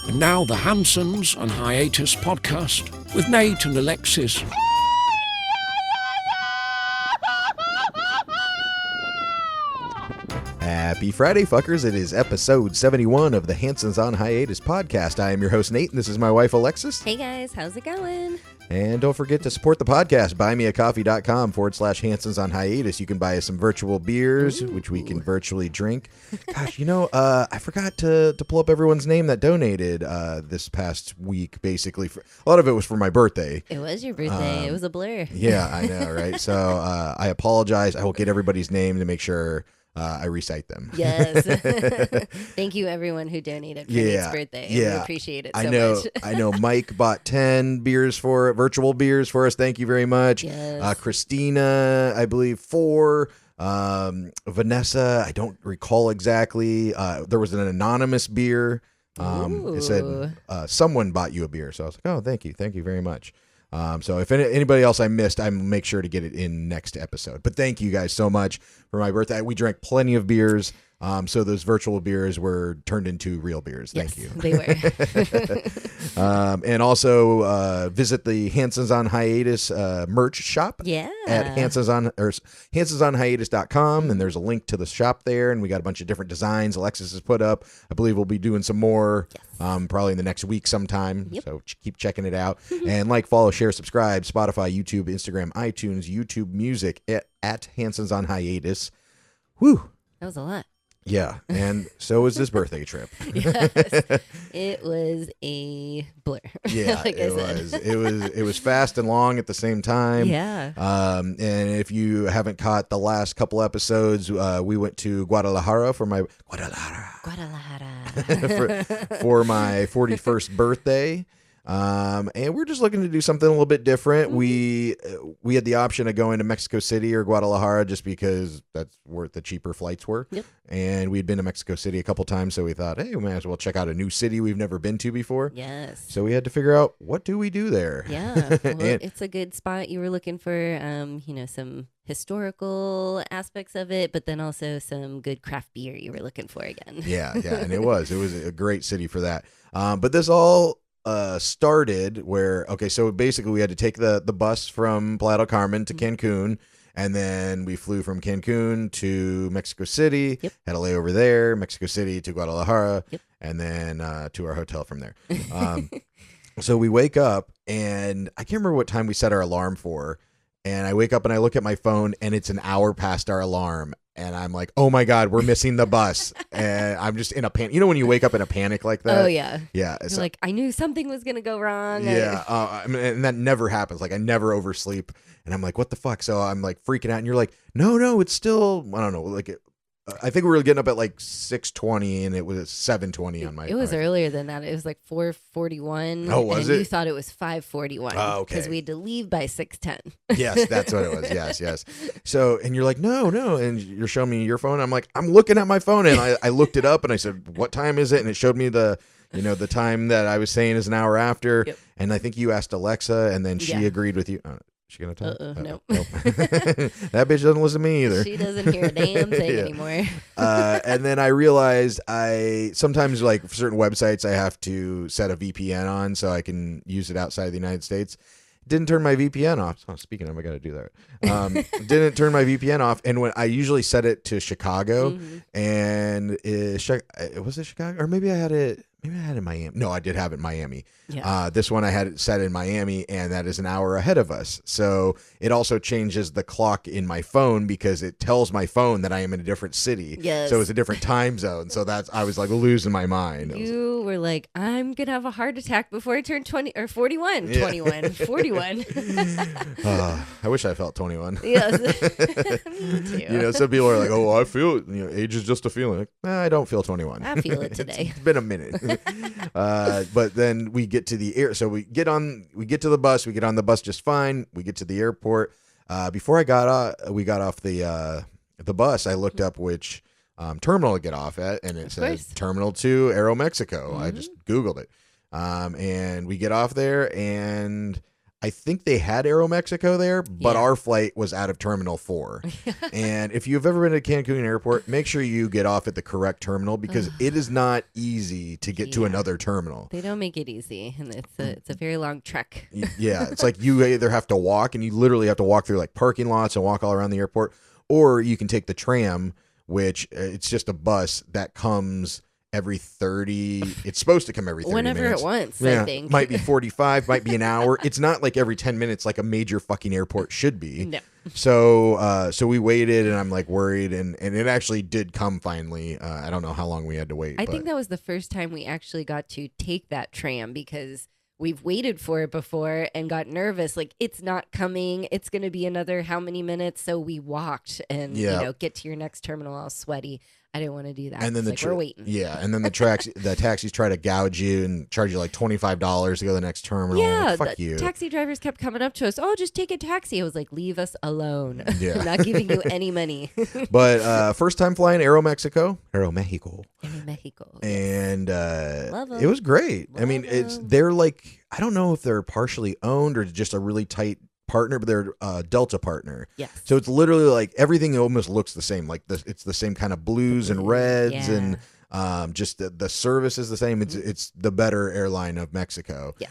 And now the Hansons on Hiatus podcast with Nate and Alexis. Happy Friday, fuckers. It is episode 71 of the Hansons on Hiatus podcast. I am your host, Nate, and this is my wife, Alexis. Hey, guys. How's it going? And don't forget to support the podcast. buymeacoffee.com/Hansons on Hiatus. You can buy us some virtual beers, which we can virtually drink. Gosh, I forgot to pull up everyone's name that donated this past week, basically. A lot of it was for my birthday. It was your birthday. It was a blur. Yeah, I know, right? So I apologize. I will get everybody's name to make sure I recite them. Yes. Thank you, everyone who donated for Nate's birthday. We appreciate it so much. I know Mike bought 10 virtual beers for us. Thank you very much. Yes. Christina, I believe 4. Vanessa, I don't recall exactly. There was an anonymous beer. It said someone bought you a beer. So I was like, oh, thank you. Thank you very much. So if anybody else I missed, I'll make sure to get it in next episode. But thank you guys so much for my birthday. We drank plenty of beers. So those virtual beers were turned into real beers. Thank you. They were. And also visit the Hansons on Hiatus merch shop. Yeah. At hansonsonhiatus.com, and there's a link to the shop there, and we got a bunch of different designs Alexis has put up. I believe we'll be doing some more probably in the next week sometime. Yep. So keep checking it out. And like, follow, share, subscribe, Spotify, YouTube, Instagram, iTunes, YouTube Music at Hansons on Hiatus. Whew. That was a lot. Yeah, and so was this birthday trip. Yes, it was a blur. Yeah, like I said. It was fast and long at the same time. Yeah. And if you haven't caught the last couple episodes, we went to Guadalajara for my for my 41st birthday. And we're just looking to do something a little bit different. We had the option of going to Mexico City or Guadalajara just because that's where the cheaper flights were. Yep. And we'd been to Mexico City a couple times, so we thought, hey, we might as well check out a new city we've never been to before. Yes. So we had to figure out, what do we do there? Yeah. Well, it's a good spot. You were looking for, some historical aspects of it, but then also some good craft beer you were looking for again. Yeah. And it was a great city for that. But this all started where, so basically we had to take the bus from Playa del Carmen to Cancun, and then we flew from Cancun to Mexico City, had a layover there, Mexico City to Guadalajara, and then to our hotel from there. So we wake up, and I can't remember what time we set our alarm for, and I wake up and I look at my phone, and it's an hour past our alarm. And I'm like, oh my God, we're missing the bus. And I'm just in a panic. You know when you wake up in a panic like that? Oh, yeah. Yeah. You're like, I knew something was going to go wrong. Yeah. And that never happens. Like, I never oversleep. And I'm like, what the fuck? So I'm like freaking out. And you're like, no, it's still, I don't know. Like, I think we were getting up at like 6:20, and it was 7:20 on my. It was earlier than that. It was like 4:41. Oh, was and it? you thought it was 5:41. Oh, okay. Because we had to leave by 6:10. Yes, that's what it was. Yes. So, and you're like, no, and you're showing me your phone. I'm like, I'm looking at my phone, and I looked it up, and I said, what time is it? And it showed me the time that I was saying is an hour after. Yep. And I think you asked Alexa, and then she agreed with you. She gonna talk? Nope. That bitch doesn't listen to me either. She doesn't hear a damn thing anymore. And then I realized sometimes, like, for certain websites, I have to set a VPN on so I can use it outside of the United States. Didn't turn my VPN off. Oh, speaking of, I got to do that. Didn't turn my VPN off, and when I usually set it to Chicago, and was it Chicago, or maybe I had it in Miami. No, I did have it in Miami. Yeah. This one I had it set in Miami, and that is an hour ahead of us. So it also changes the clock in my phone because it tells my phone that I am in a different city. Yes. So it's a different time zone. So I was like losing my mind. You were like, I'm going to have a heart attack before I turn 20 or 41. Yeah. 21. 41. I wish I felt 21. Yes. Me too. Some people are like, oh, I feel, age is just a feeling. Like, I don't feel 21. I feel it today. It's been a minute. But then we get to the air. So we get to the bus. We get on the bus just fine. We get to the airport. Before we got off the bus, I looked up which terminal to get off at, and it says Terminal 2, Aeromexico. I just Googled it. And we get off there, and I think they had Aeromexico there, but Yeah. our flight was out of Terminal 4. And if you've ever been to Cancun Airport, make sure you get off at the correct terminal because it is not easy to get to Yeah. another terminal. They don't make it easy, and it's a very long trek. Yeah, it's like you either have to walk, and you literally have to walk through like parking lots and walk all around the airport, or you can take the tram, which it's just a bus that comes every 30. It's supposed to come every 30 Whenever minutes. it wants, Yeah, I think. might be 45, might be an hour. It's not like every 10 minutes like a major fucking airport should be. No. So we waited, and I'm like worried, and it actually did come finally. I don't know how long we had to wait. I but think that was the first time we actually got to take that tram because we've waited for it before and got nervous. Like, it's not coming. It's going to be another how many minutes? So we walked and, get to your next terminal all sweaty. I didn't want to do that. And then we're waiting. Yeah, and then the taxis try to gouge you and charge you like $25 to go to the next terminal. Yeah, Like, fuck the you. taxi drivers kept coming up to us. Oh, just take a taxi. I was like, leave us alone. Yeah. I'm not giving you any money. But first time flying Aeromexico, In Mexico. and Love 'em. it was great. I Love mean, 'em. they're like, I don't know if they're partially owned or just a really tight partner, but they're a Delta partner. Yes. So it's literally like everything almost looks the same. Like it's the same kind of blues and reds, Yeah. and just the service is the same. It's the better airline of Mexico. Yes.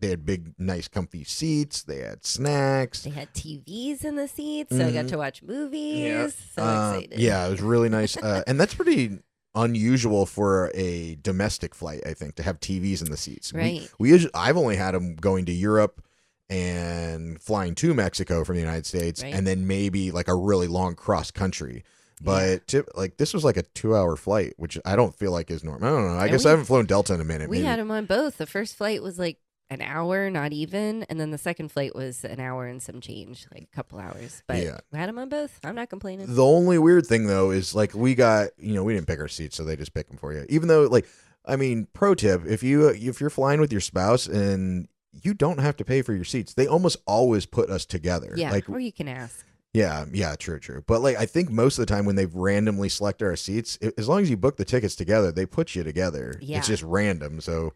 They had big, nice, comfy seats. They had snacks. They had TVs in the seats, so I got to watch movies. So excited. Yeah, it was really nice, and that's pretty unusual for a domestic flight. I think to have TVs in the seats. Right. We usually, I've only had them going to Europe and flying to Mexico from the United States, Right. and then maybe like a really long cross country. But like this was like a 2-hour flight, which I don't feel like is normal. I don't know. I guess I haven't flown Delta in a minute. We maybe. had them on both. The first flight was like an hour, not even. And then the second flight was an hour and some change, like a couple hours. But Yeah. we had them on both. I'm not complaining. The only weird thing though is like we got, we didn't pick our seats, so they just pick them for you. Even though like, I mean, pro tip, if you're flying with your spouse and you don't have to pay for your seats, they almost always put us together. Yeah, Like, or you can ask. yeah, true. But like, I think most of the time when they've randomly selected our seats, as long as you book the tickets together, they put you together. Yeah. It's just random. So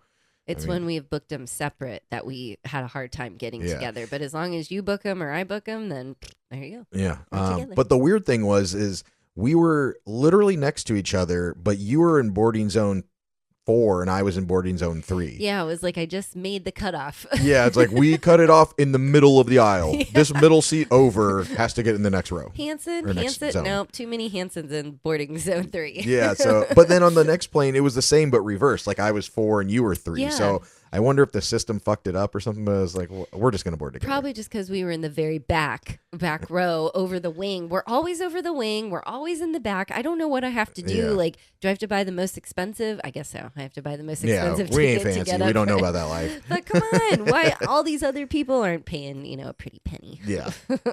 It's when we've booked them separate that we had a hard time getting Yeah. together. But as long as you book them or I book them, then there you go. yeah. We're together. But the weird thing is we were literally next to each other, but you were in boarding zone 4 and I was in boarding zone 3. Yeah, it was like I just made the cutoff. Yeah, it's like we cut it off in the middle of the aisle. This middle seat over has to get in the next row. Or next Hanson, zone. nope, too many Hansons in boarding zone 3. Yeah, so but then on the next plane it was the same but reversed. Like I was 4 and you were 3. Yeah. So I wonder if the system fucked it up or something, but I was like, well, we're just gonna board together. Probably just because we were in the very back row over the wing. We're always over the wing. We're always in the back. I don't know what I have to do. Yeah. Like, do I have to buy the most expensive? I guess so. I have to buy the most Yeah, expensive we ain't ticket to fancy. get We up don't know front. about that life. But come on, why all these other people aren't paying, a pretty penny? Yeah.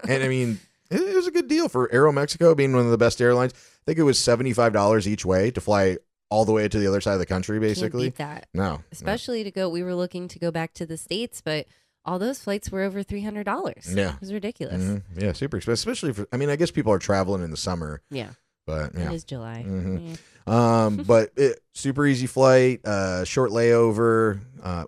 And I mean, it was a good deal for Aeromexico being one of the best airlines. I think it was $75 each way to fly all the way to the other side of the country, basically. Can't beat that. No. Especially to go. We were looking to go back to the States, but all those flights were over $300. Yeah. It was ridiculous. Mhm. Yeah, super expensive. Especially for, I mean, I guess people are traveling in the summer, Yeah. but yeah. It is July. Mhm. Yeah. But super easy flight, short layover.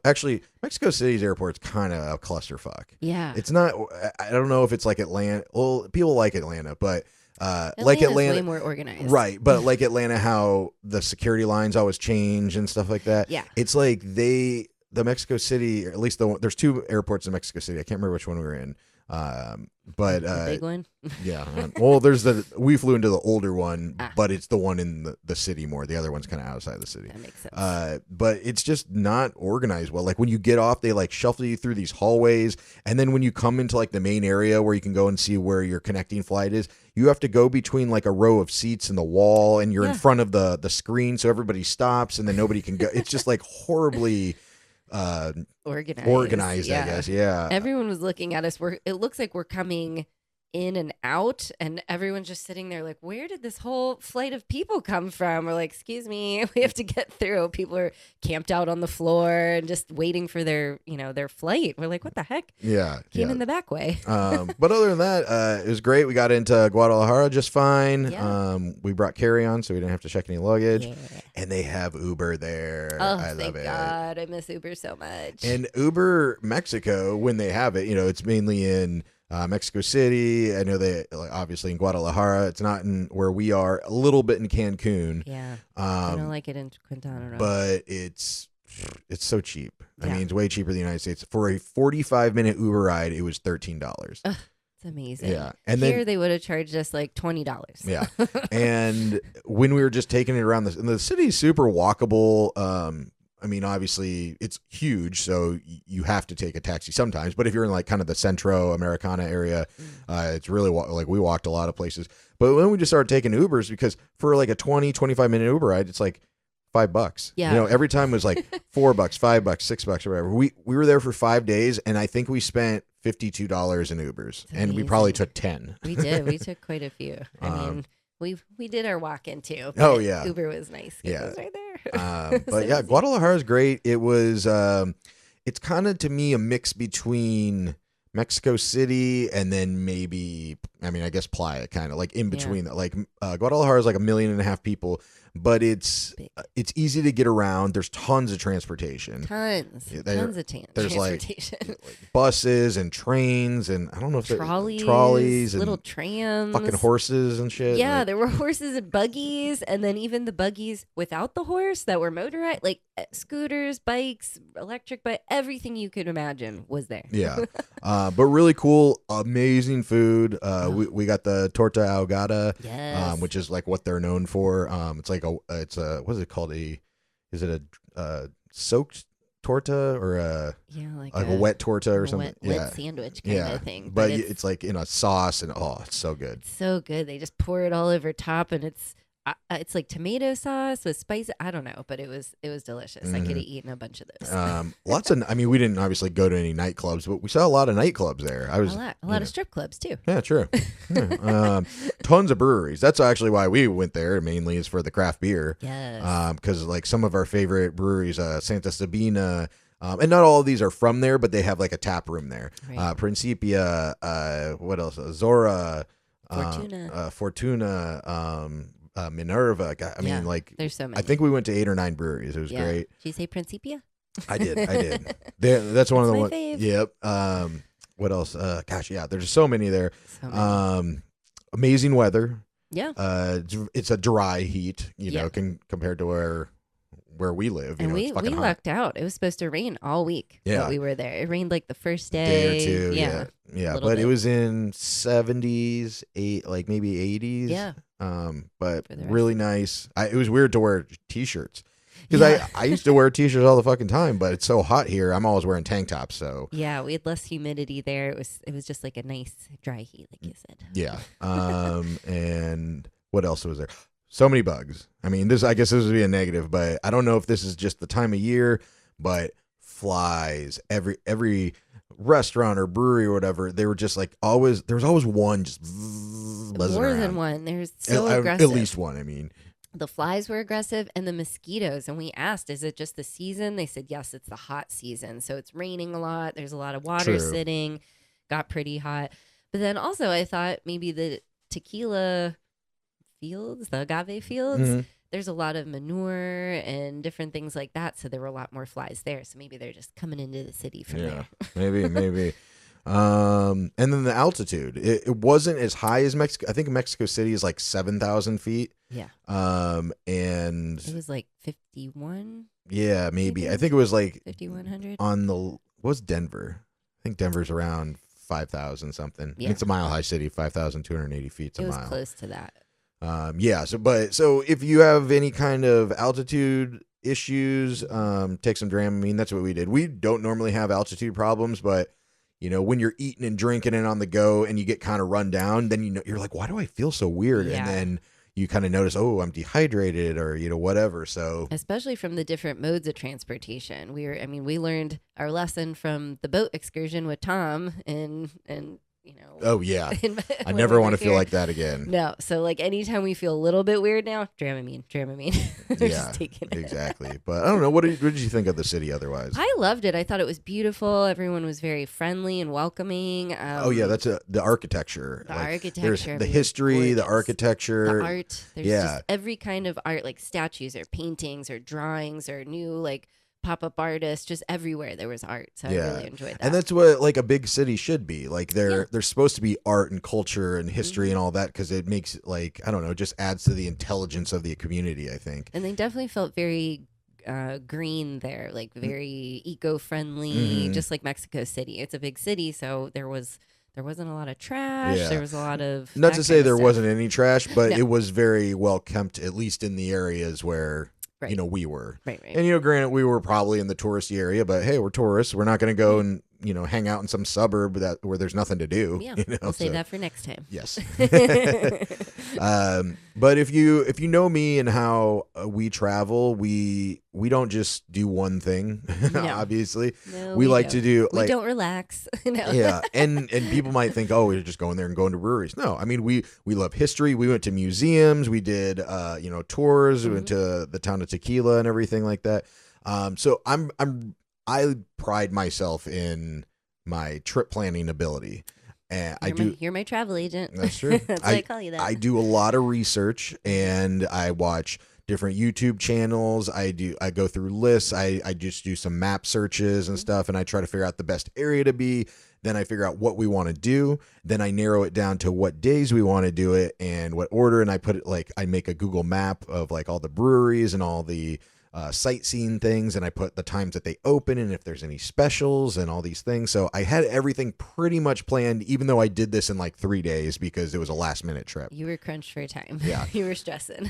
Actually, Mexico City's airport's kind of a clusterfuck. Yeah. It's not. I don't know if it's like Atlanta. Well, people like Atlanta, but like Atlanta's Atlanta, way more organized. right? But like Atlanta, how the security lines always change and stuff like that. Yeah. It's like the Mexico City, or at least there's 2 airports in Mexico City. I can't remember which one we were in. But The big one. yeah. Well, we flew into the older one, Ah. but it's the one in the city more. The other one's kind of outside the city. That makes sense. But it's just not organized well. Like when you get off, they like shuffle you through these hallways, and then when you come into like the main area where you can go and see where your connecting flight is, you have to go between like a row of seats in the wall, and you're in Yeah. front of the screen, so everybody stops, and then nobody can go. It's just like horribly Organized. organized, I guess. Yeah. Everyone was looking at us. It looks like we're coming in and out, and everyone's just sitting there like, where did this whole flight of people come from? We're like, excuse me, we have to get through. People are camped out on the floor and just waiting for their flight. We're like, what the heck? Yeah. Came in the back way. But other than that, it was great. We got into Guadalajara just fine. Yeah. We brought carry-on, so we didn't have to check any luggage. Yeah. And they have Uber there. Oh, I love thank it. God. I miss Uber so much. And Uber Mexico, when they have it, it's mainly in Mexico City. I know they obviously in Guadalajara. It's not in where we are. A little bit in Cancun. Yeah, I don't like it in Quintana Roo. But it's so cheap. Yeah. I mean, it's way cheaper than the United States. For a 45-minute Uber ride, it was $13. It's amazing. Yeah, and here then they would have charged us like $20. Yeah, and when we were just taking it around the city is super walkable. I mean, obviously it's huge, so you have to take a taxi sometimes. But if you're in like kind of the Centro Americana area, it's really like we walked a lot of places. But when we just started taking Ubers, because for like a 25-minute Uber ride, it's like $5. Yeah. Every time it was like $4, $5, $6 or whatever. We were there for 5 days, and I think we spent $52 in Ubers, and we probably took 10. We did. We took quite a few. I mean, we did our walk-in too. Oh yeah, Uber was nice. Yeah, it was right there. But yeah, Guadalajara is great. It was. It's kind of to me a mix between Mexico City and then maybe, I mean, I guess Playa, kind of like in between. Yeah. Like Guadalajara is like 1.5 million people, but it's easy to get around. There's tons of transportation. Tons of There's transportation. like buses and trains and I don't know if trolleys, little trams, fucking horses and shit. Yeah, like, there were horses and buggies, and then even the buggies without the horse that were motorized, like scooters, bikes, electric bike, everything you could imagine was there. Yeah, but really cool, amazing food. We got the torta ahogada, yes. Which is like what they're known for. It's like what is it called? Is it a soaked torta or like a wet torta or something? Wet sandwich kind of thing. But it's like in a sauce and it's so good. It's so good. They just pour it all over top, and it's like tomato sauce with spice. I don't know, but it was delicious. Mm-hmm. I could have eaten a bunch of those. I mean, we didn't obviously go to any nightclubs, but we saw a lot of nightclubs there. A lot of strip clubs too. Yeah, true. Yeah. Tons of breweries. That's actually why we went there. Mainly is for the craft beer. Yes. Because like some of our favorite breweries, Santa Sabina. And not all of these are from there, but they have like a tap room there. Right. Principia. What else? Zora. Fortuna. Minerva. I mean, like, there's so many. I think we went to 8 or 9 breweries. It was great. Did you say Principia? I did. That's one of the ones. Fave. Yep. What else? There's so many there. So many. Amazing weather. Yeah. It's a dry heat, compared to where we live. And we lucked out. It was supposed to rain all week. Yeah. But we were there. It rained like the first day. Day or two. Yeah. But it was in 70s, like maybe 80s. Yeah. But really nice. It was weird to wear t-shirts because I used to wear t-shirts all the fucking time, but it's so hot here. I'm always wearing tank tops. So yeah, we had less humidity there. It was just like a nice dry heat, like you said. Yeah. And what else was there? So many bugs. I mean, I guess this would be a negative, but I don't know if this is just the time of year, but flies every restaurant or brewery or whatever, they were just like always. There was always one just buzzing more around. than one. There's so aggressive. At least one. I mean, the flies were aggressive, and the mosquitoes. And we asked, "Is it just the season?" They said, "Yes, it's the hot season. So it's raining a lot. There's a lot of water sitting. Got pretty hot." But then also, I thought maybe the tequila fields, the agave fields. Mm-hmm. There's a lot of manure and different things like that, so there were a lot more flies there. So maybe they're just coming into the city from there. Maybe. And then the altitude, it wasn't as high as Mexico. I think Mexico City is like 7,000 feet. Yeah. And it was like 51. Yeah, maybe. I think it was like 5,100. What's Denver? I think Denver's around 5,000 something. Yeah. It's a mile high city, 5,280 feet. It was mile. Close to that. So if you have any kind of altitude issues, take some Dramamine. That's what we did. We don't normally have altitude problems, but when you're eating and drinking and on the go and you get kind of run down, then you're like, why do I feel so weird? Yeah. And then you kind of notice, oh, I'm dehydrated or whatever. So especially from the different modes of transportation, we learned our lesson from the boat excursion with Tom and Oh yeah. I I never want to feel like that again. No. So like anytime we feel a little bit weird now, Dramamine. We're Yeah, just taking it. exactly. But I don't know. What did you think of the city otherwise? I loved it. I thought it was beautiful. Everyone was very friendly and welcoming. Oh yeah, that's the architecture. The Like, architecture. there's I the mean, history, the gorgeous. architecture. The art. There's just every kind of art, like statues or paintings or drawings or new like pop-up artists, just everywhere there was art. So I really enjoyed that. And that's what like a big city should be. Like there's supposed to be art and culture and history and all that, because it makes like, I don't know, just adds to the intelligence of the community, I think. And they definitely felt very green there, like very eco-friendly, just like Mexico City. It's a big city, so there wasn't a lot of trash. Yeah. There was a lot of Not to say there stuff. wasn't any trash, but No. it was very well kept, at least in the areas where Right. we were. Right. And granted, we were probably in the touristy area, but hey, we're tourists. We're not going to go and hang out in some suburb where there's nothing to do. Yeah, we'll save that for next time. Yes. But if you know me and how we travel, we don't just do one thing. No. Obviously, No, we like don't. to do We don't relax. No. yeah, and people might think, oh, we're just going there and going to breweries. No, I mean we love history. We went to museums. We did tours. We went to the town of Tequila and everything like that. So I pride myself in my trip planning ability. And You're my travel agent. That's true. That's why I call you that. I do a lot of research, and I watch different YouTube channels. I go through lists. I just do some map searches and stuff, and I try to figure out the best area to be. Then I figure out what we want to do. Then I narrow it down to what days we want to do it and what order. And I put it I make a Google map of like all the breweries and all the sightseeing things, and I put the times that they open and if there's any specials and all these things. So I had everything pretty much planned, even though I did this in like 3 days because it was a last minute trip. You were crunched for time. Yeah. You were stressing.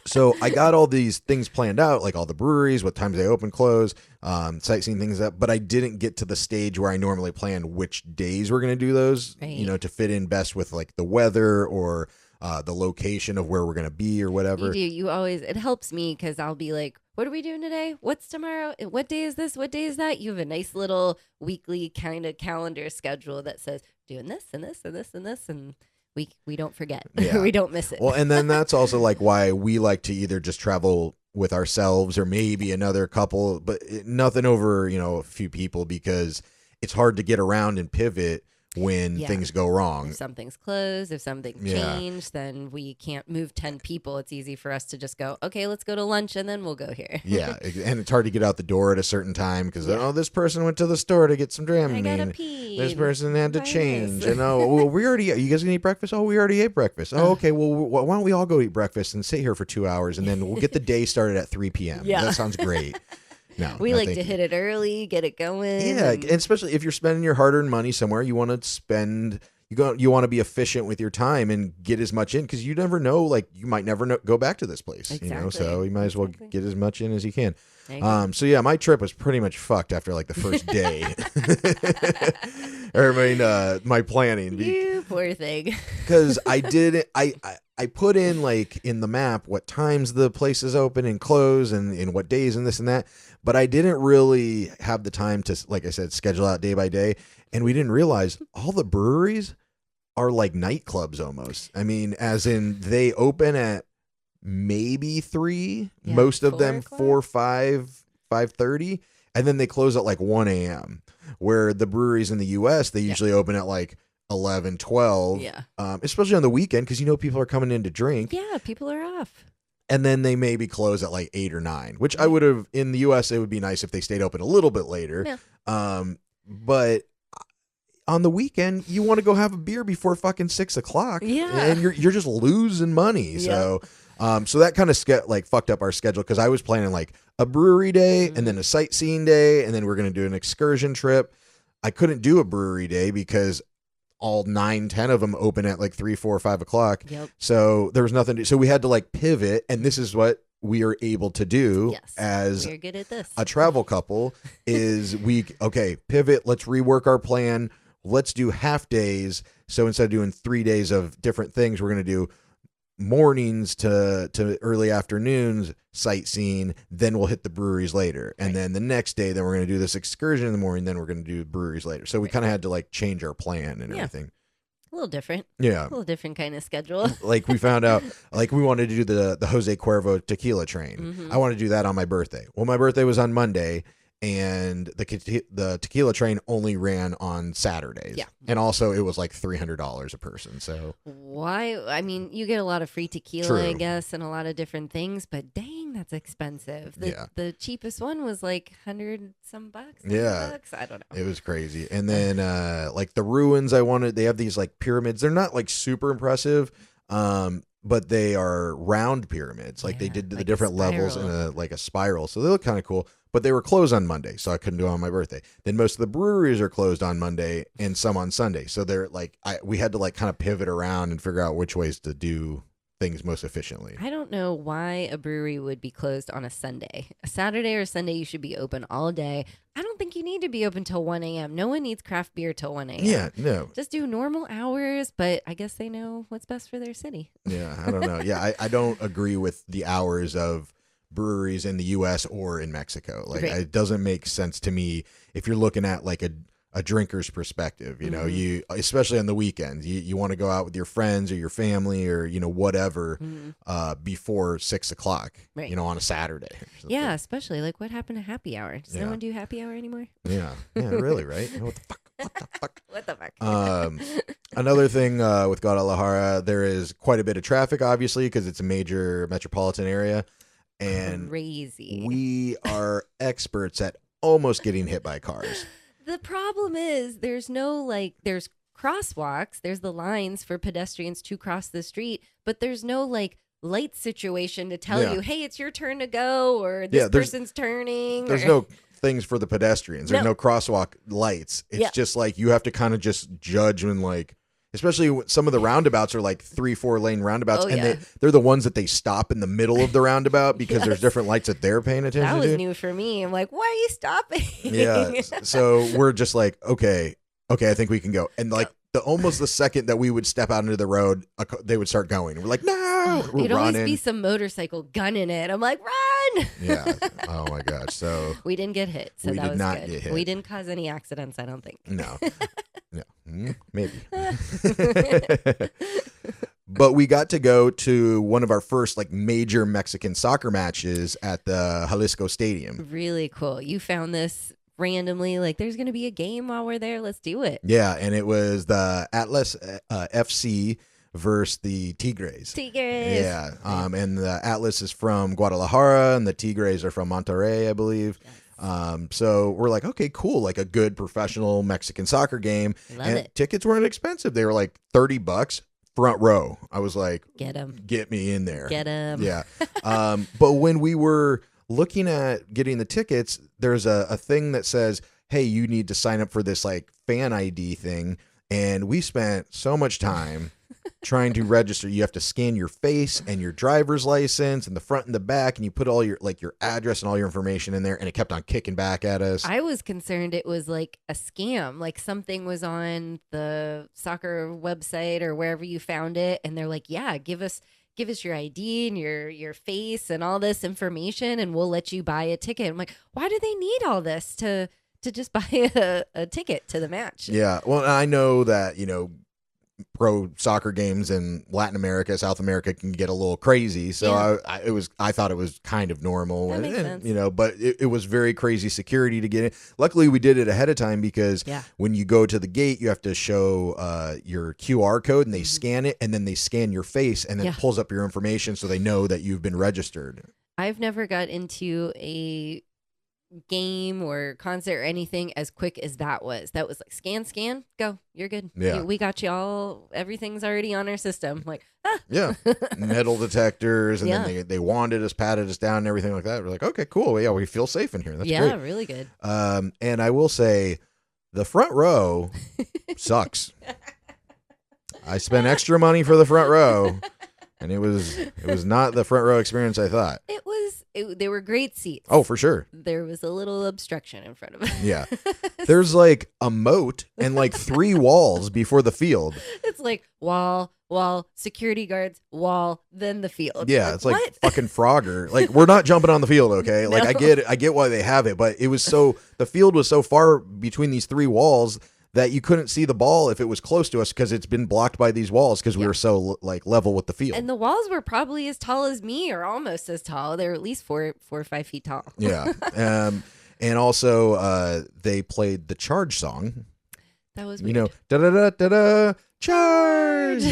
So I got all these things planned out, like all the breweries, what times they open, close, sightseeing things up. But I didn't get to the stage where I normally plan which days we're going to do those, Right. To fit in best with like the weather or the location of where we're going to be or whatever. You do. You always, it helps me because I'll be like, what are we doing today? What's tomorrow? What day is this? What day is that? You have a nice little weekly kind of calendar schedule that says doing this and this and this and this. And we don't forget. Yeah. We don't miss it. Well, and then that's also like why we like to either just travel with ourselves or maybe another couple, but nothing over, a few people, because it's hard to get around and pivot when Yeah. things go wrong. If something's closed, if something Yeah. changed, then we can't move 10 people. It's easy for us to just go, okay, let's go to lunch and then we'll go here. Yeah, and it's hard to get out the door at a certain time because Yeah. this person went to the store to get some I gotta Dramamine. pee. This person had to Buy change, this. and we already. You guys gonna eat breakfast? Oh, we already ate breakfast. Oh, okay. Well, why don't we all go eat breakfast and sit here for 2 hours, and then we'll get the day started at 3 p.m. Yeah. That sounds great. No, We no, like thank to you. hit it early, get it going. Yeah, and especially if you're spending your hard-earned money somewhere, you want to spend. You want to be efficient with your time and get as much in, because you never know. Like you might never go back to this place. Exactly. So you might as well Exactly. get as much in as you can. There you go. So yeah, my trip was pretty much fucked after like the first day. My planning, You poor thing. because I did I put in like in the map what times the places open and close and what days and this and that, but I didn't really have the time to, like I said, schedule out day by day. And we didn't realize all the breweries are like nightclubs almost. I mean, as in they open at maybe 3, Yeah, most of 4 them o'clock? 4, 5:30, and then they close at like 1 a.m. Where the breweries in the U.S. they usually open at like 11, 12, Yeah. especially on the weekend, because people are coming in to drink, Yeah, people are off. and then they maybe close at like 8 or 9, which I would have in the U.S. It would be nice if they stayed open a little bit later. Yeah. But on the weekend, you want to go have a beer before fucking 6 o'clock. Yeah. And you're just losing money. So that kind of fucked up our schedule, because I was planning like a brewery day and then a sightseeing day, and then we're going to do an excursion trip. I couldn't do a brewery day because all 9, 10 of them open at like 3, 4, 5 o'clock. Yep. So there was nothing so we had to like pivot, and this is what we are able to do Yes. as We're good at this. a travel couple is pivot, let's rework our plan, let's do half days. So instead of doing 3 days of different things, we're going to do mornings to early afternoons sightseeing, then we'll hit the breweries later, and then the next day then we're going to do this excursion in the morning, then we're going to do breweries later. So we kind of had to like change our plan and everything. A little different. Yeah. A little different kind of schedule. Like we found out, like we wanted to do the Jose Cuervo tequila train. Mm-hmm. I wanted to do that on my birthday. Well, my birthday was on Monday, and the tequila train only ran on Saturdays. Yeah. And also it was like $300 a person. So Why? I mean, you get a lot of free tequila, True. I guess, and a lot of different things, but dang, that's expensive. The cheapest one was like 100 some bucks. Yeah. Bucks? I don't know. it was crazy. And then like the ruins they have these like pyramids. They're not like super impressive. But they are round pyramids. Like they did the like a different levels in spiral. a spiral. So they look kind of cool. But they were closed on Monday, so I couldn't do it on my birthday. Then most of the breweries are closed on Monday and some on Sunday. So they're like, we had to like kind of pivot around and figure out which ways to do things most efficiently. I don't know why a brewery would be closed on a Sunday. A Saturday or Sunday, you should be open all day. I don't think you need to be open till 1 a.m. No one needs craft beer till 1 a.m. Yeah, no. Just do normal hours, but I guess they know what's best for their city. Yeah, I don't know. Yeah, I don't agree with the hours of breweries in the U.S. or in Mexico. Like, Right. it doesn't make sense to me if you're looking at like a drinker's perspective. You know, you especially on the weekends, you want to go out with your friends or your family or whatever before 6 o'clock. Right. On a Saturday. or something. Yeah, especially like what happened to happy hour? Does Yeah. no one do happy hour anymore? Yeah, really, right? What the fuck? What the fuck? What the fuck? Another thing with Guadalajara, there is quite a bit of traffic, obviously, because it's a major metropolitan area. And Crazy. we are experts at almost getting hit by cars. The problem is there's there's crosswalks, there's the lines for pedestrians to cross the street, but there's no light situation to tell Yeah. you, hey, it's your turn to go, or this person's turning. There's or- no things for the pedestrians. There's No. no crosswalk lights. It's Yeah. just like you have to kind of just judge when especially when some of the roundabouts are like 3-4 lane roundabouts, Oh, and yeah. they're the ones that they stop in the middle of the roundabout because there's Yes. different lights that they're paying attention That was to. new for me. I'm like, why are you stopping? Yeah. So we're just like, okay, I think we can go. And like almost the second that we would step out into the road, they would start going. We're like, no, we're It'd always running. be some motorcycle gunning it. I'm like, run! Yeah. Oh my gosh. So We didn't get hit, so We that did was not good. get hit. We didn't cause any accidents, I don't think. no. Maybe. But we got to go to one of our first major Mexican soccer matches at the Jalisco Stadium. Really cool. You found this randomly, like there's going to be a game while we're there. Let's do it. Yeah, and it was the Atlas FC versus the Tigres. Tigres. Yeah, and the Atlas is from Guadalajara, and the Tigres are from Monterrey, I believe. So we're like, okay, cool, like a good professional Mexican soccer game. Love and it. tickets weren't expensive; they were like $30, front row. I was like, Get him. get me in there. Get him. Yeah. But when we were looking at getting the tickets, there's a thing that says, hey, you need to sign up for this fan ID thing. And we spent so much time trying to register. You have to scan your face and your driver's license and the front and the back, and you put all your your address and all your information in there, and it kept on kicking back at us. I was concerned it was like a scam, like something was on the soccer website or wherever you found it, and they're like, yeah, give us your ID and your face and all this information, and we'll let you buy a ticket. I'm like, why do they need all this to just buy a ticket to the match? Yeah. Well, I know that, pro soccer games in Latin America, South America can get a little crazy. So Yeah. I thought it was kind of normal, That makes and, sense. but it was very crazy security to get in. Luckily we did it ahead of time because Yeah. when you go to the gate, you have to show your QR code, and they scan it, and then they scan your face, and then Yeah. it pulls up your information so they know that you've been registered. I've never got into a game or concert or anything as quick as that was. That was like scan, go, you're good. Yeah. We got you all. Everything's already on our system. I'm like, Yeah. Metal detectors, and Yeah. then they wanded us, patted us down, and everything like that. We're like, okay, cool. Yeah, we feel safe in here. That's yeah, great. really good. And I will say, the front row sucks. I spent extra money for the front row, and it was not the front row experience I thought. They were great seats. Oh, for sure. There was a little obstruction in front of us. Yeah. There's a moat and 3 walls before the field. It's like wall, security guards, wall, then the field. Yeah, it's like what? fucking Frogger. We're not jumping on the field, okay? No. I get why they have it, but it was the field was so far between these 3 walls that you couldn't see the ball if it was close to us because it's been blocked by these walls because we were so like level with the field. And the walls were probably as tall as me or almost as tall. They were at least 4 or 5 feet tall. Yeah. And also they played the Charge song. That was weird. You know, da-da-da-da-da, Charge!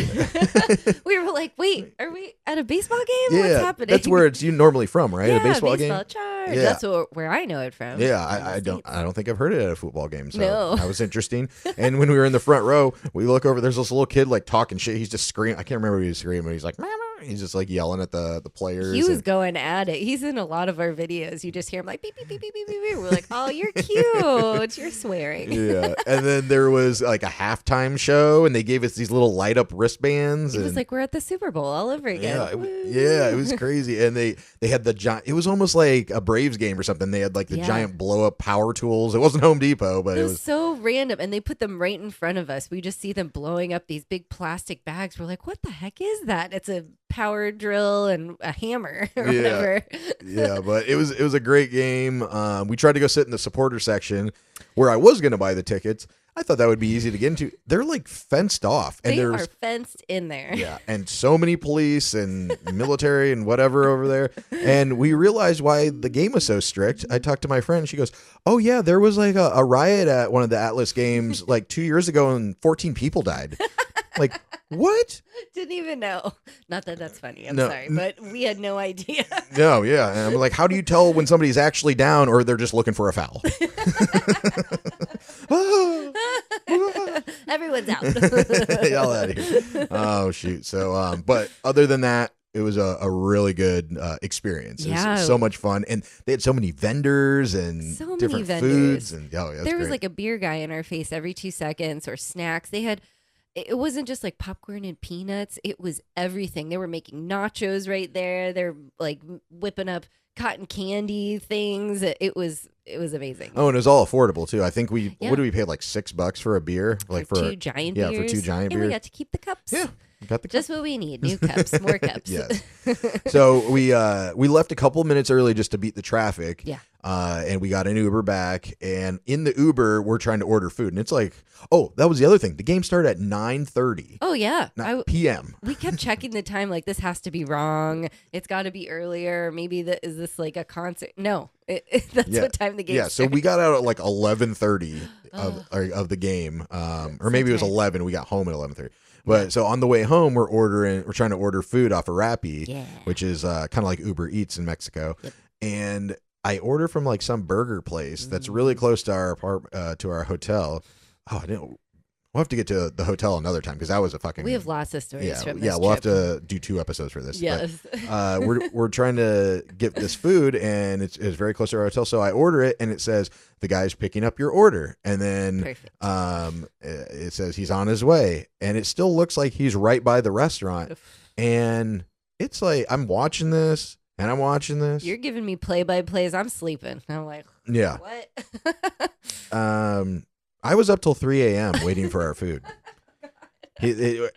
We were like, wait, are we at a baseball game? Yeah, What's happening? that's where it's normally from, right? Yeah, a baseball game? Charge. Yeah. That's where I know it from. Yeah, I don't think I've heard it at a football game. So No. that was interesting. And when we were in the front row, we look over, there's this little kid like talking shit. He's just screaming. I can't remember what he was screaming. He's like, Mama. He's just like yelling at the players. He was going at it. He's in a lot of our videos. You just hear him like beep, beep, beep, beep, beep, beep, beep. We're like, oh, you're cute. You're swearing. Yeah. And then there was like a halftime show and they gave us these little light up wristbands. It was like we're at the Super Bowl all over again. Yeah, it was crazy. And they had the giant, it was almost like a Braves game or something. They had like the giant blow up power tools. It wasn't Home Depot, but it was so random. And they put them right in front of us. We just see them blowing up these big plastic bags. We're like, what the heck is that? It's a power drill and a hammer or whatever. Yeah, but it was a great game. We tried to go sit in the supporter section where I was going to buy the tickets. I thought that would be easy to get into. They're like fenced off. And they are fenced in there. Yeah, and so many police and military and whatever over there. And we realized why the game was so strict. I talked to my friend. She goes, oh, yeah, there was like a riot at one of the Atlas games like 2 years ago and 14 people died. Like, what? Didn't even know. Not that that's funny. I'm sorry, but we had no idea. No, yeah. And I'm like, how do you tell when somebody's actually down or they're just looking for a foul? Everyone's out. Y'all out of here. Oh, shoot. So, but other than that, it was a really good experience. It was so much fun. And they had so many vendors and different foods. And there was like a beer guy in our face every 2 seconds or snacks. It wasn't just like popcorn and peanuts. It was everything. They were making nachos right there. They're like whipping up cotton candy things. It was amazing. Oh, and it was all affordable too. I think what did we pay, like $6 for a beer? Like for 2 giant beers. Yeah, for 2 giant beers. And we got to keep the cups. Yeah. Got the just what we need. New cups, more cups. Yes. So we left a couple minutes early just to beat the traffic. Yeah. And we got an Uber back, and in the Uber we're trying to order food, and it's like, oh, that was the other thing. The game started at 9:30. Oh yeah, p.m. We kept checking the time. Like, this has to be wrong. It's got to be earlier. Maybe is this like a concert? No, that's what time the game. Yeah. So we got out at like 11:30 of the game, or maybe it was 11. We got home at 11:30. But so on the way home, we're trying to order food off of Rappi, which is kind of like Uber Eats in Mexico. Yep. And I order from like some burger place that's really close to our to our hotel. Oh, I didn't. We'll have to get to the hotel another time because that was a fucking. We have lots of stories from this. Yeah, we'll have to do 2 episodes for this. Yes. But, we're trying to get this food and it's very close to our hotel. So I order it and it says the guy's picking up your order, and then it says he's on his way, and it still looks like he's right by the restaurant, and it's like I'm watching this. And I'm watching this. You're giving me play-by-plays. I'm sleeping. I'm like, yeah. What? I was up till 3 a.m. waiting for our food.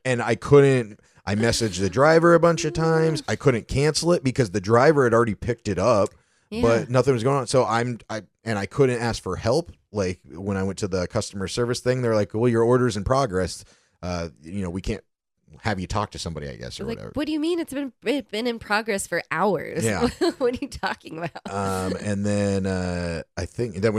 And I couldn't. I messaged the driver a bunch of times. I couldn't cancel it because the driver had already picked it up, but nothing was going on. So I couldn't ask for help. Like when I went to the customer service thing, they're like, "Well, your order's in progress. We can't have you talk to somebody, I guess, or whatever." What do you mean? It's been in progress for hours. Yeah. What are you talking about? And then I think then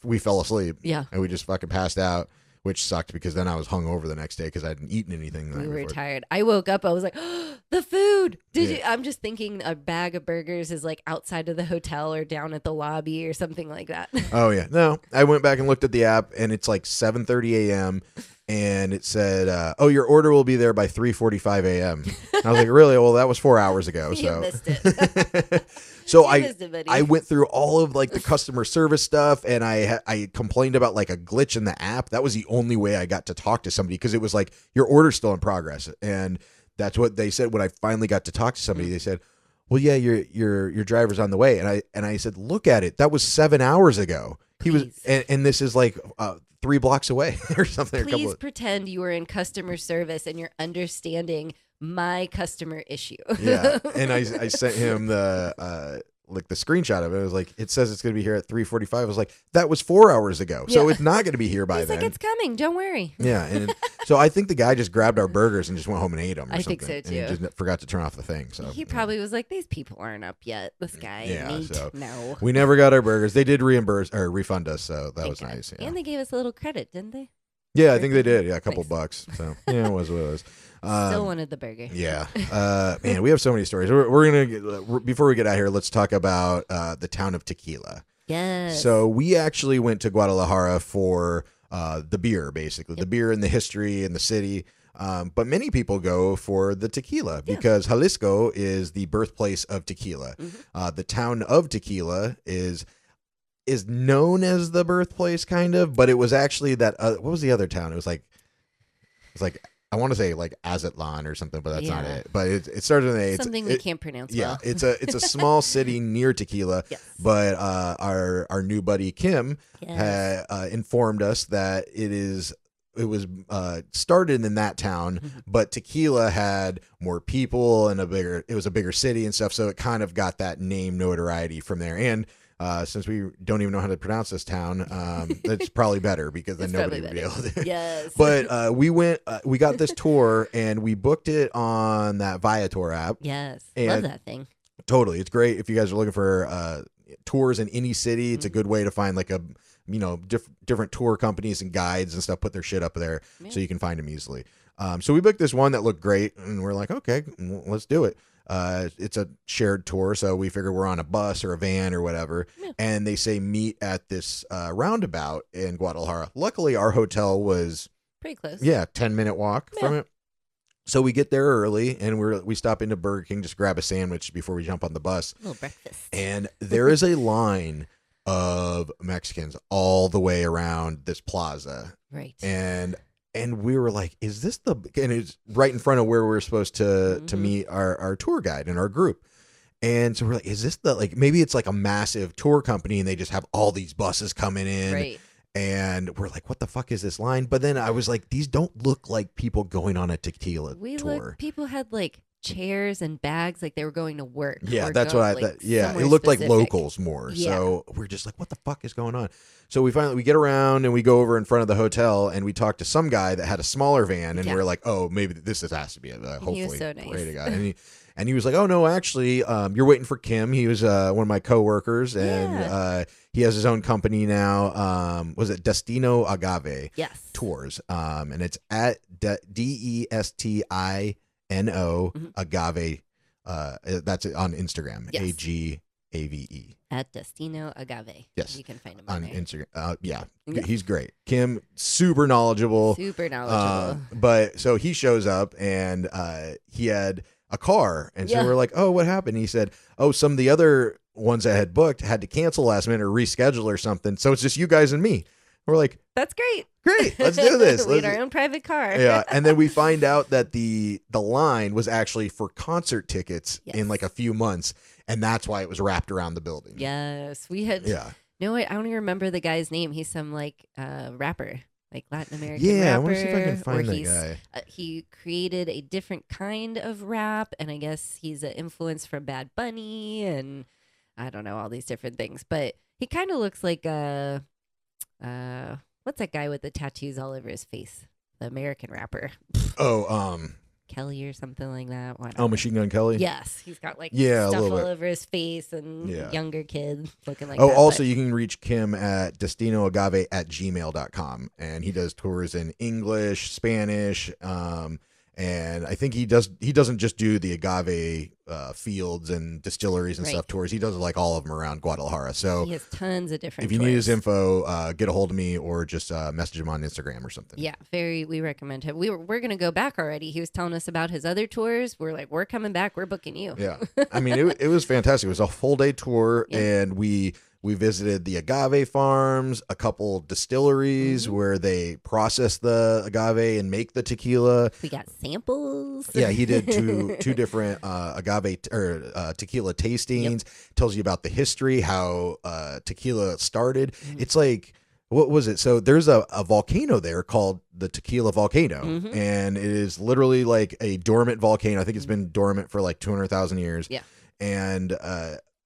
we fell asleep. Yeah. And we just fucking passed out, which sucked because then I was hungover the next day because I hadn't eaten anything. We were tired. I woke up. I was like, oh, the food. Did you? I'm just thinking a bag of burgers is like outside of the hotel or down at the lobby or something like that. Oh yeah. No, I went back and looked at the app, and it's like 7:30 a.m. And it said, "Oh, your order will be there by 3:45 a.m." I was like, "Really? Well, that was 4 hours ago." You So missed it. So I went through all of like the customer service stuff, and I complained about like a glitch in the app. That was the only way I got to talk to somebody because it was like your order's still in progress, and that's what they said when I finally got to talk to somebody. They said, "Well, yeah, your driver's on the way," and I said, "Look at it. That was 7 hours ago. He was, and this is like 3 blocks away or something." Please pretend you were in customer service and you're understanding my customer issue. Yeah, and I sent him the like the screenshot of it. It was like, it says it's going to be here at 3:45. I was like, that was 4 hours ago. So it's not going to be here by He's then. like, it's coming. Don't worry. Yeah. And so I think the guy just grabbed our burgers and just went home and ate them or I something. think so, too. And he just forgot to turn off the thing. So He probably was like, these people aren't up yet. This guy. Nate, so no. we never got our burgers. They did refund us. So that was nice. Yeah. And they gave us a little credit, didn't they? Yeah, I think they did. Yeah, a couple Nice. bucks. So yeah, it was what it was. Still wanted the burger. Yeah, man, we have so many stories. We're gonna before we get out here, let's talk about the town of Tequila. Yes. So we actually went to Guadalajara for the beer, basically the beer and the history and the city. But many people go for the tequila because Jalisco is the birthplace of tequila. The town of Tequila is known as the birthplace, kind of, but it was actually that. What was the other town? It was like I want to say like Azatlan or something, but that's not it. But it started with an A. Something we can't pronounce. Yeah, well. it's a small city near Tequila. Yes. But our new buddy Kim had informed us that it was started in that town, but Tequila had more people and it was a bigger city and stuff, so it kind of got that name notoriety from there. And since we don't even know how to pronounce this town, that's probably better because then nobody would be able to. Yes. But we got this tour and we booked it on that Viator app. Yes. And love that thing. Totally. It's great if you guys are looking for tours in any city. It's a good way to find like a different tour companies and guides and stuff, put their shit up there so you can find them easily. So we booked this one that looked great and we're like, okay, let's do it. It's a shared tour, so we figure we're on a bus or a van or whatever, and they say meet at this roundabout in Guadalajara. Luckily, our hotel was pretty close. 10-minute walk from it. So we get there early, and we stop into Burger King, just grab a sandwich before we jump on the bus. A little breakfast. And there is a line of Mexicans all the way around this plaza. Right. And we were like, is this and it's right in front of where we were supposed to meet our tour guide and our group. And so we're like, is this maybe it's like a massive tour company and they just have all these buses coming in. Right. And we're like, what the fuck is this line? But then I was like, these don't look like people going on a tequila tour. People had like chairs and bags like they were going to work. Yeah, that's what I thought. Yeah, it looked like locals more. Yeah. So we're just like, what the fuck is going on? So we get around and we go over in front of the hotel and we talk to some guy that had a smaller van and we're like, oh, maybe this has to be hopefully he was so nice. great guy. And he was like, oh no, actually, you're waiting for Kim. He was one of my coworkers and he has his own company now. Was it Destino Agave? Yes. Tours. And it's at DESTINO Agave. That's it on Instagram. Yes. AGAVE. At Destino Agave. Yes. You can find him on there. Instagram. Yeah, he's great. Kim, super knowledgeable. But so he shows up and he had a car. And so we're like, oh, what happened? He said, oh, some of the other ones I had booked had to cancel last minute or reschedule or something. So it's just you guys and me. We're like, that's great. Great. Let's do this. We had our own private car. Yeah. And then we find out that the line was actually for concert tickets in like a few months. And that's why it was wrapped around the building. Yes. We had. Yeah. No, I don't even remember the guy's name. He's some like rapper, like Latin American rapper. Yeah. I want to see if I can find that guy. He created a different kind of rap. And I guess he's an influence from Bad Bunny. And I don't know, all these different things. But he kind of looks like a. What's that guy with the tattoos all over his face? The American rapper. Kelly or something like that. Machine Gun Kelly? Yes. He's got like stuff all over his face and younger kid looking like that. Also you can reach Kim at destinoagave@gmail.com and he does tours in English, Spanish, and I think he doesn't just do the agave fields and distilleries and stuff tours. He does like all of them around Guadalajara. So he has tons of different if you need his info, get a hold of me or just message him on Instagram or something. Yeah, we recommend him. We're gonna go back already. He was telling us about his other tours. We're like, we're coming back. We're booking you. Yeah. I mean, it was fantastic. It was a full day tour and we visited the agave farms, a couple distilleries where they process the agave and make the tequila. We got samples. Yeah, he did two different agave or tequila tastings. Tells you about the history, how tequila started. It's like, what was it? So there's a volcano there called the Tequila volcano, and it is literally like a dormant volcano. I think it's been dormant for like 200,000 years. Yeah, and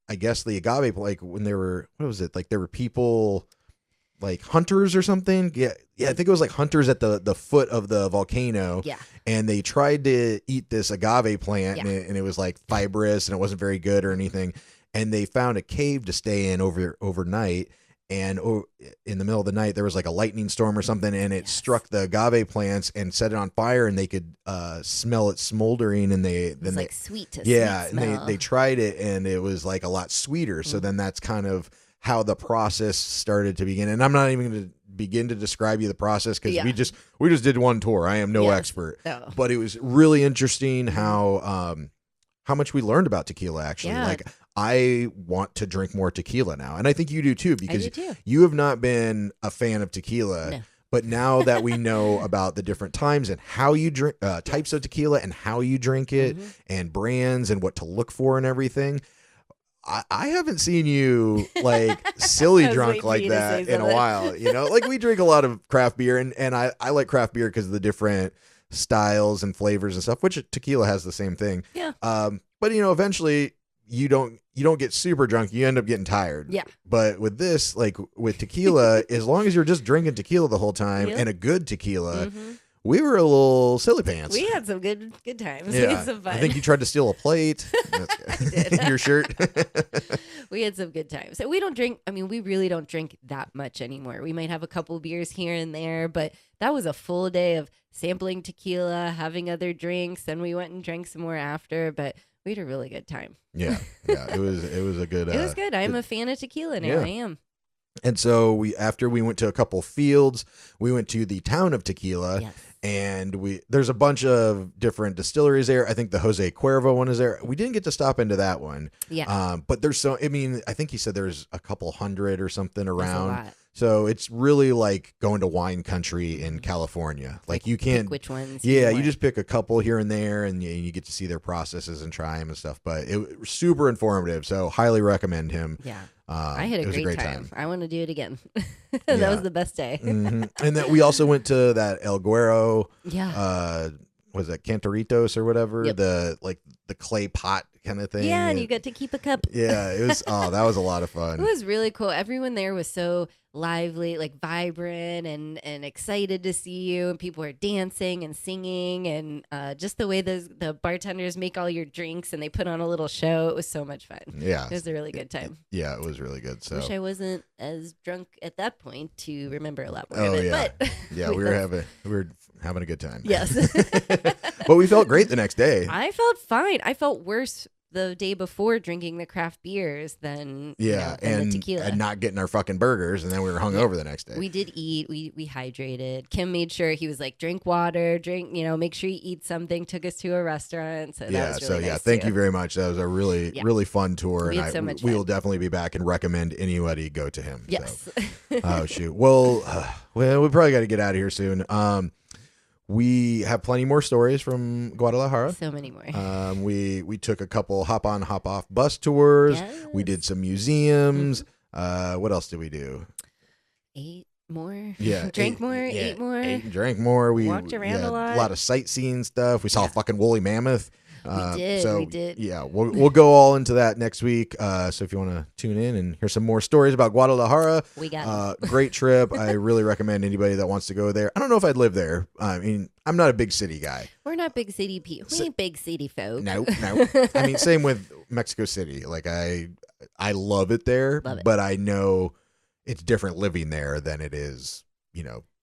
I guess the agave, like when they were, what was it? Like there were people like hunters or something. Yeah. I think it was like hunters at the foot of the volcano. Yeah. And they tried to eat this agave plant, Yeah. and it was like fibrous and it wasn't very good or anything. And they found a cave to stay in overnight. And in the middle of the night, there was like a lightning storm or something, and it struck the agave plants and set it on fire. And they could smell it smoldering, and It was like sweet to sweet smell. and they tried it, and it was like a lot sweeter. So then that's kind of how the process started to begin. And I'm not even going to begin to describe you the process because we just did one tour. I am no expert, but it was really interesting how much we learned about tequila. Actually, like I want to drink more tequila now, and I think you do too, because you have not been a fan of tequila. No. But now that we know about the different times and how you drink, types of tequila and how you drink it, and brands and what to look for and everything, I haven't seen you like silly drunk like that in a while. You know, like we drink a lot of craft beer, and I like craft beer because of the different styles and flavors and stuff, which tequila has the same thing. Yeah. But you know, eventually you don't get super drunk. You end up getting tired. Yeah. But with this, like with tequila, as long as you're just drinking tequila the whole time and a good tequila, we were a little silly pants. We had some good times. Yeah. We had some fun. I think you tried to steal a plate. I did. Your shirt. We had some good times. So we don't drink. I mean, we really don't drink that much anymore. We might have a couple beers here and there, but that was a full day of sampling tequila, having other drinks. Then we went and drank some more after, but we had a really good time. Yeah. It was a good. It was good. I'm a fan of tequila now. I am. And so after we went to a couple fields, we went to the town of Tequila. Yes. And there's a bunch of different distilleries there. I think the Jose Cuervo one is there. We didn't get to stop into that one. Yeah. But there's I think he said there's a couple hundred or something around. That's a lot. So it's really like going to wine country in California. Like you can't pick which ones. Yeah, you just pick a couple here and there, and you get to see their processes and try them and stuff. But it was super informative. So highly recommend him. Yeah. I had a great time. I want to do it again. That was the best day. And then we also went to that El Guero. Yeah. Was it Cantaritos or whatever? Yep. The clay pot kind of thing. Yeah, and you got to keep a cup. Yeah, it was. That was a lot of fun. It was really cool. Everyone there was so lively, like vibrant and excited to see you. And people were dancing and singing, and just the way the bartenders make all your drinks and they put on a little show. It was so much fun. Yeah, it was a really good time. Yeah, it was really good. So wish I wasn't as drunk at that point to remember a lot more. Oh of it, yeah, but yeah, we were having a good time. Yes, but we felt great the next day. I felt fine. I felt worse the day before drinking the craft beers than than the tequila, and not getting our fucking burgers, and then we were hungover the next day. We did eat. We hydrated. Kim made sure he was like, drink water, make sure you eat something. Took us to a restaurant. So that was really nice thank too. you very much. That was a really really fun tour, We had so much fun. We will definitely be back and recommend anybody go to him. Yes. So. Oh shoot. Well, we probably got to get out of here soon. We have plenty more stories from Guadalajara. So many more. We took a couple hop on, hop off bus tours. Yes. We did some museums. What else did we do? 8 more. Yeah. Drank more. 8 more. Drank more. We walked around a lot. A lot of sightseeing stuff. We saw a fucking woolly mammoth. We did. So, we did. Yeah, we'll go all into that next week. So if you want to tune in and hear some more stories about Guadalajara, We got great trip. I really recommend anybody that wants to go there. I don't know if I'd live there. I mean, I'm not a big city guy. We're not big city people. We ain't big city folk. No. I mean, same with Mexico City. Like I love it there, but I know it's different living there than it is,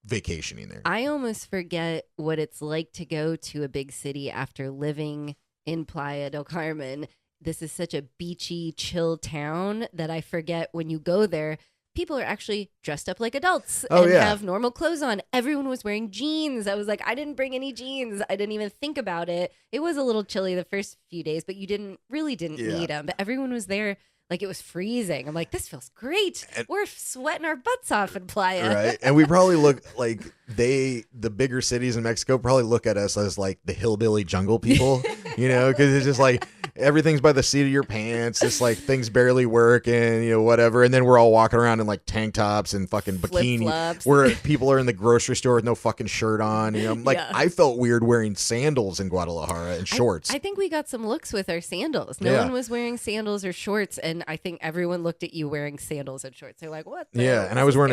vacationing there. I almost forget what it's like to go to a big city after living in Playa del Carmen. This is such a beachy, chill town that I forget when you go there, people are actually dressed up like adults and have normal clothes on. Everyone was wearing jeans. I was like, I didn't bring any jeans. I didn't even think about it. It was a little chilly the first few days, but you didn't need them. But everyone was there. Like it was freezing. I'm like, this feels great. We're sweating our butts off in Playa. Right. And we probably look like the bigger cities in Mexico probably look at us as like the hillbilly jungle people, because it's just like everything's by the seat of your pants. It's like things barely work and, whatever. And then we're all walking around in like tank tops and fucking bikini Flip-flops. where people are in the grocery store with no fucking shirt on. I felt weird wearing sandals in Guadalajara and shorts. I think we got some looks with our sandals. No one was wearing sandals or shorts. And I think everyone looked at you wearing sandals and shorts. They're like, what? And I was wearing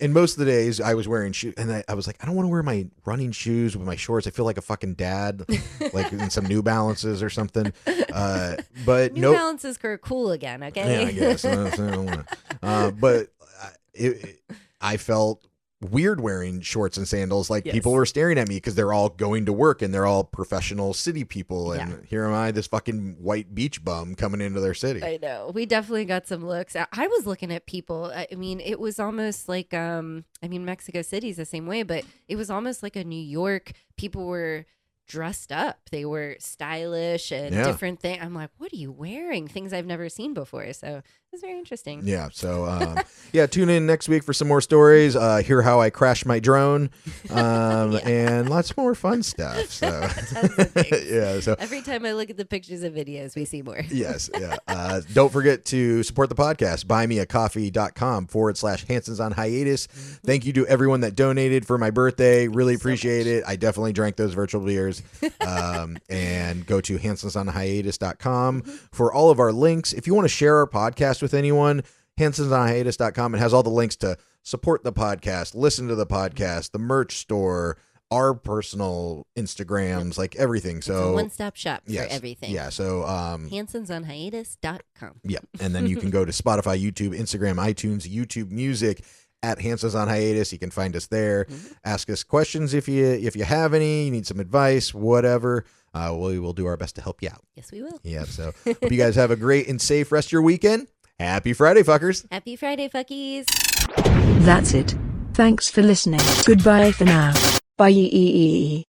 and most of the days I was wearing shoes, and I was like, I don't want to wear my running shoes with my shorts. I feel like a fucking dad, like in some New Balances or something. But New Balances are cool again, okay? Yeah, I guess. But I felt weird wearing shorts and sandals. Like people were staring at me because they're all going to work and they're all professional city people. And here am I, this fucking white beach bum coming into their city. I know. We definitely got some looks. I was looking at people. I mean, it was almost like, Mexico City's the same way, but it was almost like a New York. People were dressed up. They were stylish and different things. I'm like, what are you wearing? Things I've never seen before. So it was very interesting. Yeah. So, tune in next week for some more stories. Hear how I crashed my drone, and lots more fun stuff. So, So every time I look at the pictures and videos, we see more. Yes. Yeah. Don't forget to support the podcast. buymeacoffee.com/Hansons on Hiatus. Thank you to everyone that donated for my birthday. Really appreciate it. I definitely drank those virtual beers. And go to hansonsonhiatus.com for all of our links. If you want to share our podcast with anyone, hansonsonhiatus.com. It has all the links to support the podcast, listen to the podcast, the merch store, our personal Instagrams, like everything. It's So a one-stop shop for everything. Yeah. So hansonsonhiatus.com. Yeah. And then you can go to Spotify, YouTube, Instagram, iTunes, YouTube Music at Hansons on Hiatus. You can find us there. Ask us questions if you have any, you need some advice, whatever. We will do our best to help you out. Yes, we will. Yeah. So hope you guys have a great and safe rest of your weekend. Happy Friday, fuckers. Happy Friday, fuckies. That's it. Thanks for listening. Goodbye for now. Bye.